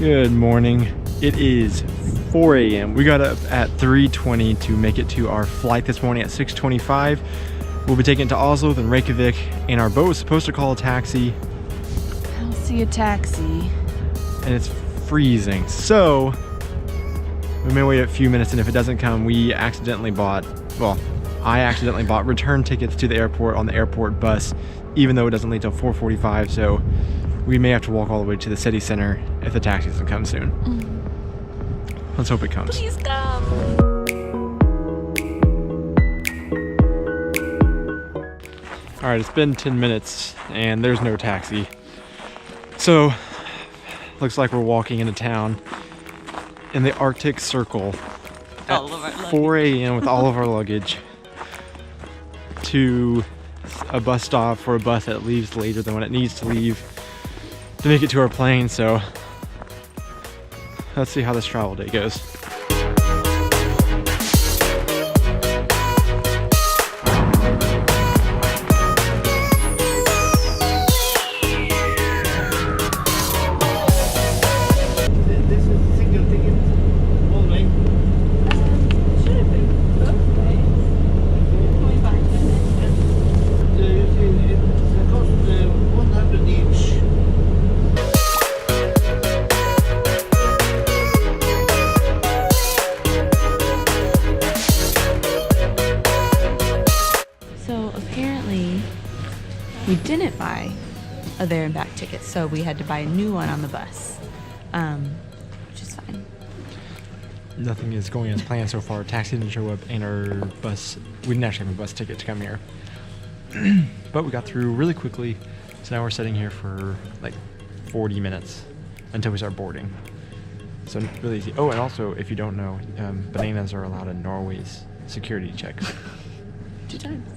Good morning. It is 4 a.m. We got up at 3:20 to make it to our flight this morning at 6:25. We'll be taking it to Oslo, then Reykjavik, and our boat was supposed to call a taxi. I don't see a taxi. And it's freezing. So we may wait a few minutes, and if it doesn't come, I accidentally bought return tickets to the airport on the airport bus, even though it doesn't leave till 4:45. So we may have to walk all the way to the city center if the taxi doesn't come soon. Let's hope it comes. Please come. All right, it's been 10 minutes and there's no taxi. So looks like we're walking into town in the Arctic Circle at 4 a.m. with all of our luggage to a bus stop for a bus that leaves later than when it needs to leave to make it to our plane. So let's see how this travel day goes. We didn't buy a there and back ticket, so we had to buy a new one on the bus, which is fine. Nothing is going as planned so far. Taxi didn't show up, and our bus, we didn't actually have a bus ticket to come here. But we got through really quickly, so now we're sitting here for like 40 minutes until we start boarding. So really easy. Oh, and also, if you don't know, bananas are allowed in Norway's security checks. 2 times.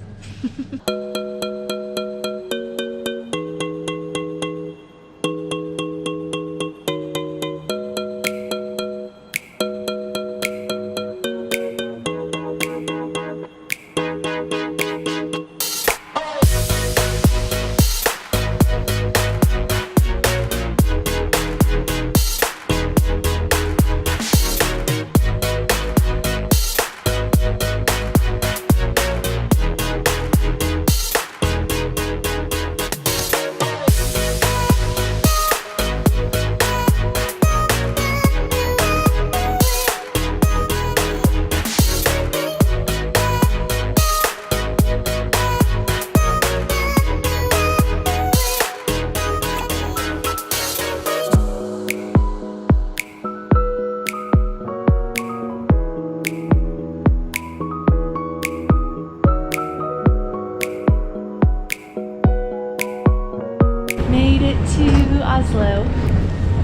Made it to Oslo.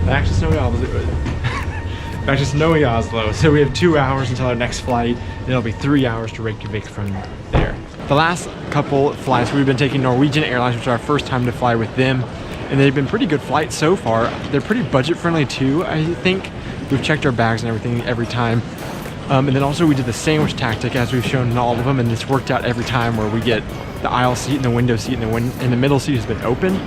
Back to snowy Oslo. Back to snowy Oslo. So we have 2 hours until our next flight. And it'll be 3 hours to Reykjavik from there. The last couple flights we've been taking Norwegian Airlines, which is our first time to fly with them, and they've been pretty good flights so far. They're pretty budget friendly too, I think. We've checked our bags and everything every time. And then also we did the sandwich tactic as we've shown in all of them, and it's worked out every time where we get the aisle seat and the window seat and the middle seat has been open.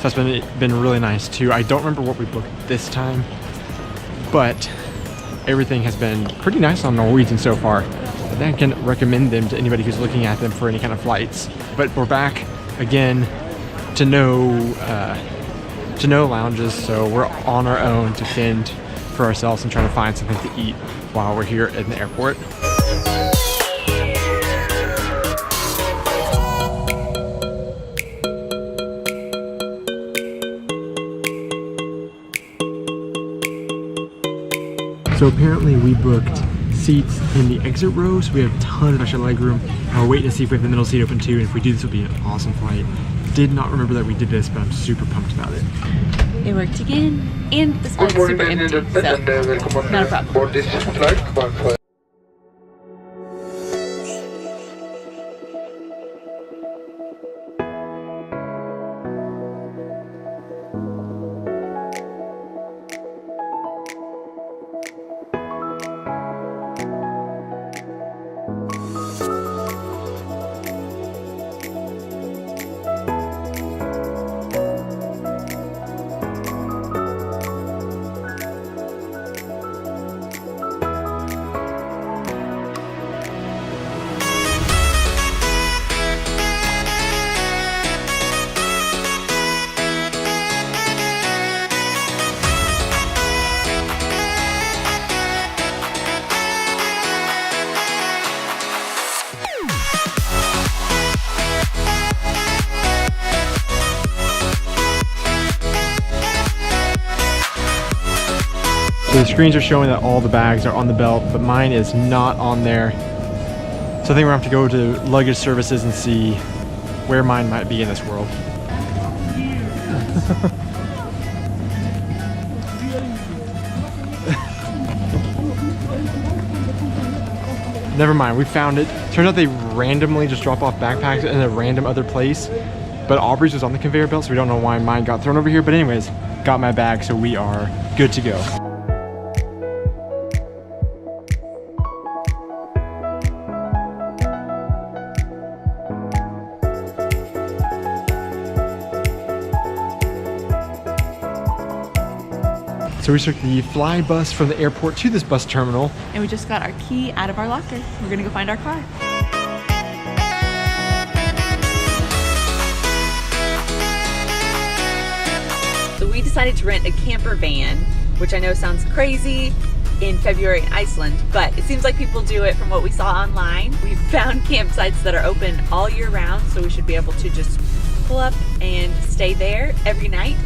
So that's been really nice too. I don't remember what we booked this time, but everything has been pretty nice on Norwegian so far. I think I can recommend them to anybody who's looking at them for any kind of flights. But we're back again to no lounges, so we're on our own to fend for ourselves and trying to find something to eat while we're here at the airport. So apparently we booked seats in the exit row, so we have a ton of extra leg room. And we're waiting to see if we have the middle seat open too, and if we do, this will be an awesome flight. Did not remember that we did this, but I'm super pumped about it. It worked again, and the spot's super empty, so not a problem. So the screens are showing that all the bags are on the belt, but mine is not on there. So I think we're gonna have to go to luggage services and see where mine might be in this world. Never mind, we found it. Turns out they randomly just drop off backpacks in a random other place, but Aubrey's was on the conveyor belt, so we don't know why mine got thrown over here. But anyways, got my bag, so we are good to go. So we took the fly bus from the airport to this bus terminal. And we just got our key out of our locker. We're gonna go find our car. So we decided to rent a camper van, which I know sounds crazy in February in Iceland, but it seems like people do it from what we saw online. We found campsites that are open all year round, so we should be able to just pull up and stay there every night.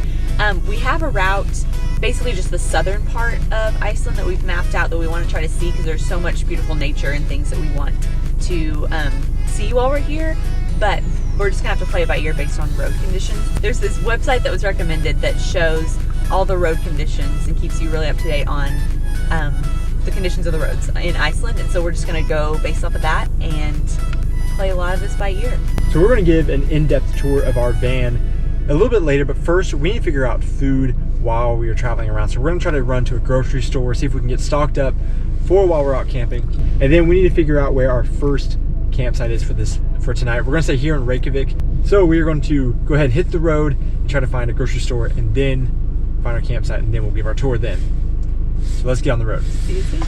We have a route, basically just the southern part of Iceland that we've mapped out that we want to try to see because there's so much beautiful nature and things that we want to see while we're here, but we're just gonna have to play it by ear based on road conditions. There's this website that was recommended that shows all the road conditions and keeps you really up to date on the conditions of the roads in Iceland, and so we're just gonna go based off of that and play a lot of this by ear. So we're gonna give an in-depth tour of our van a little bit later, but first we need to figure out food while we are traveling around. So we're gonna try to run to a grocery store, see if we can get stocked up for while we're out camping. And then we need to figure out where our first campsite is for tonight. We're gonna stay here in Reykjavik. So we are going to go ahead and hit the road and try to find a grocery store and then find our campsite, and then we'll give our tour then. So let's get on the road. See you soon.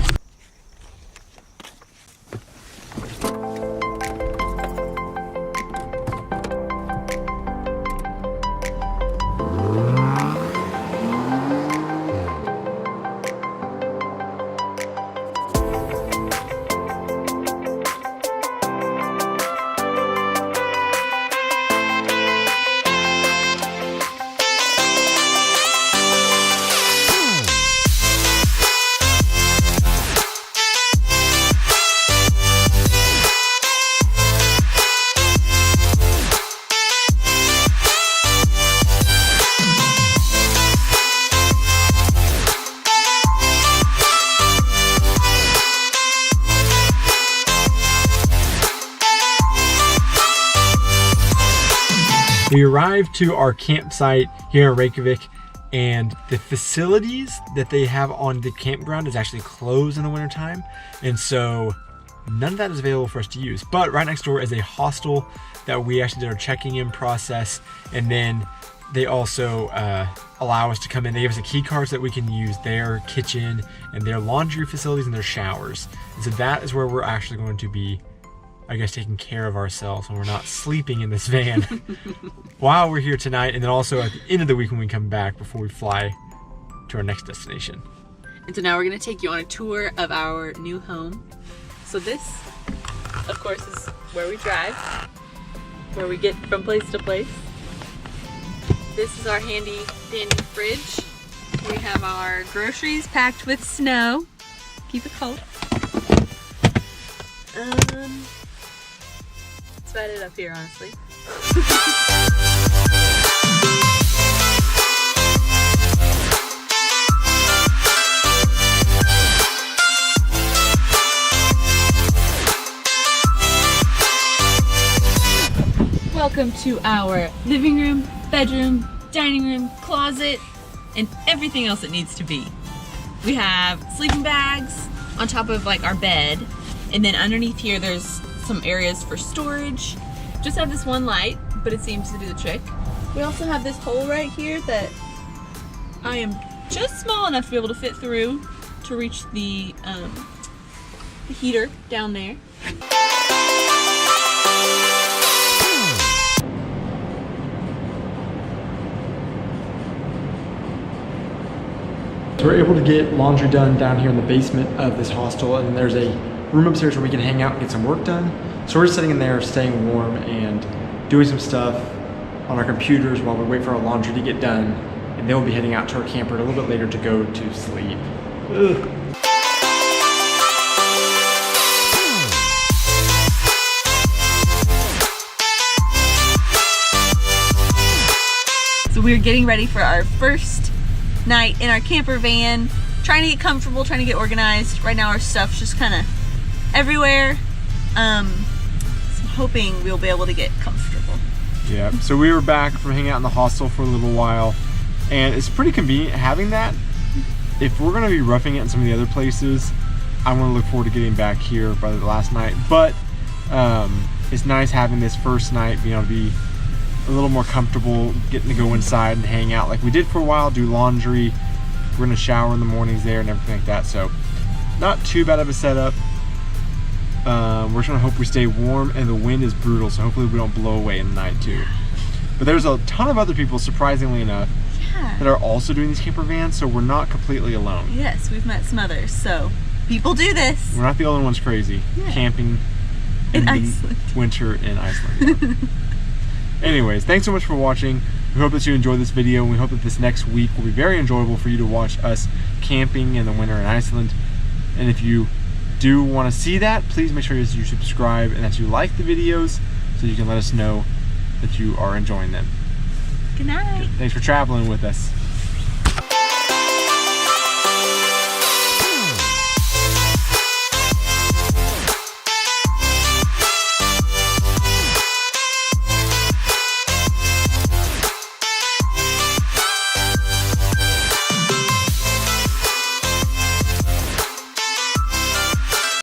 We arrived to our campsite here in Reykjavik, and the facilities that they have on the campground is actually closed in the wintertime, and so none of that is available for us to use. But right next door is a hostel that we actually did our checking in process, and then they also allow us to come in. They give us a key card so that we can use their kitchen and their laundry facilities and their showers. And so that is where we're actually going to be, I guess, taking care of ourselves when we're not sleeping in this van while we're here tonight, and then also at the end of the week when we come back before we fly to our next destination. And so now we're gonna take you on a tour of our new home. So this, of course, is where we drive, where we get from place to place. This is our handy dandy fridge. We have our groceries packed with snow. Keep it cold. That's about it up here, honestly. Welcome to our living room, bedroom, dining room, closet, and everything else it needs to be. We have sleeping bags on top of like our bed, and then underneath here there's some areas for storage. Just have this one light, but it seems to do the trick. We also have this hole right here that I am just small enough to be able to fit through to reach the heater down there. So we're able to get laundry done down here in the basement of this hostel, and there's a room upstairs where we can hang out and get some work done. So we're just sitting in there, staying warm and doing some stuff on our computers while we wait for our laundry to get done, and then we'll be heading out to our camper a little bit later to go to sleep. Ugh. So we're getting ready for our first night in our camper van, trying to get comfortable, trying to get organized. Right now our stuff's just kind of everywhere. So I'm hoping we'll be able to get comfortable. Yeah, so we were back from hanging out in the hostel for a little while, and it's pretty convenient having that. If we're gonna be roughing it in some of the other places, I'm gonna look forward to getting back here by the last night. But it's nice having this first night, being able to be a little more comfortable, getting to go inside and hang out like we did for a while, do laundry. We're gonna shower in the mornings there and everything like that. So not too bad of a setup. We're just gonna hope we stay warm, and the wind is brutal, so hopefully we don't blow away in the night too. But there's a ton of other people, surprisingly enough, that are also doing these camper vans, so we're not completely alone. Yes, we've met some others, so people do this. We're not the only ones crazy camping in Iceland. Winter in Iceland. Yeah. Anyways, thanks so much for watching. We hope that you enjoyed this video, and we hope that this next week will be very enjoyable for you to watch us camping in the winter in Iceland. And if you do want to see that, please make sure you subscribe and that you like the videos so you can let us know that you are enjoying them. Good night. Thanks for traveling with us.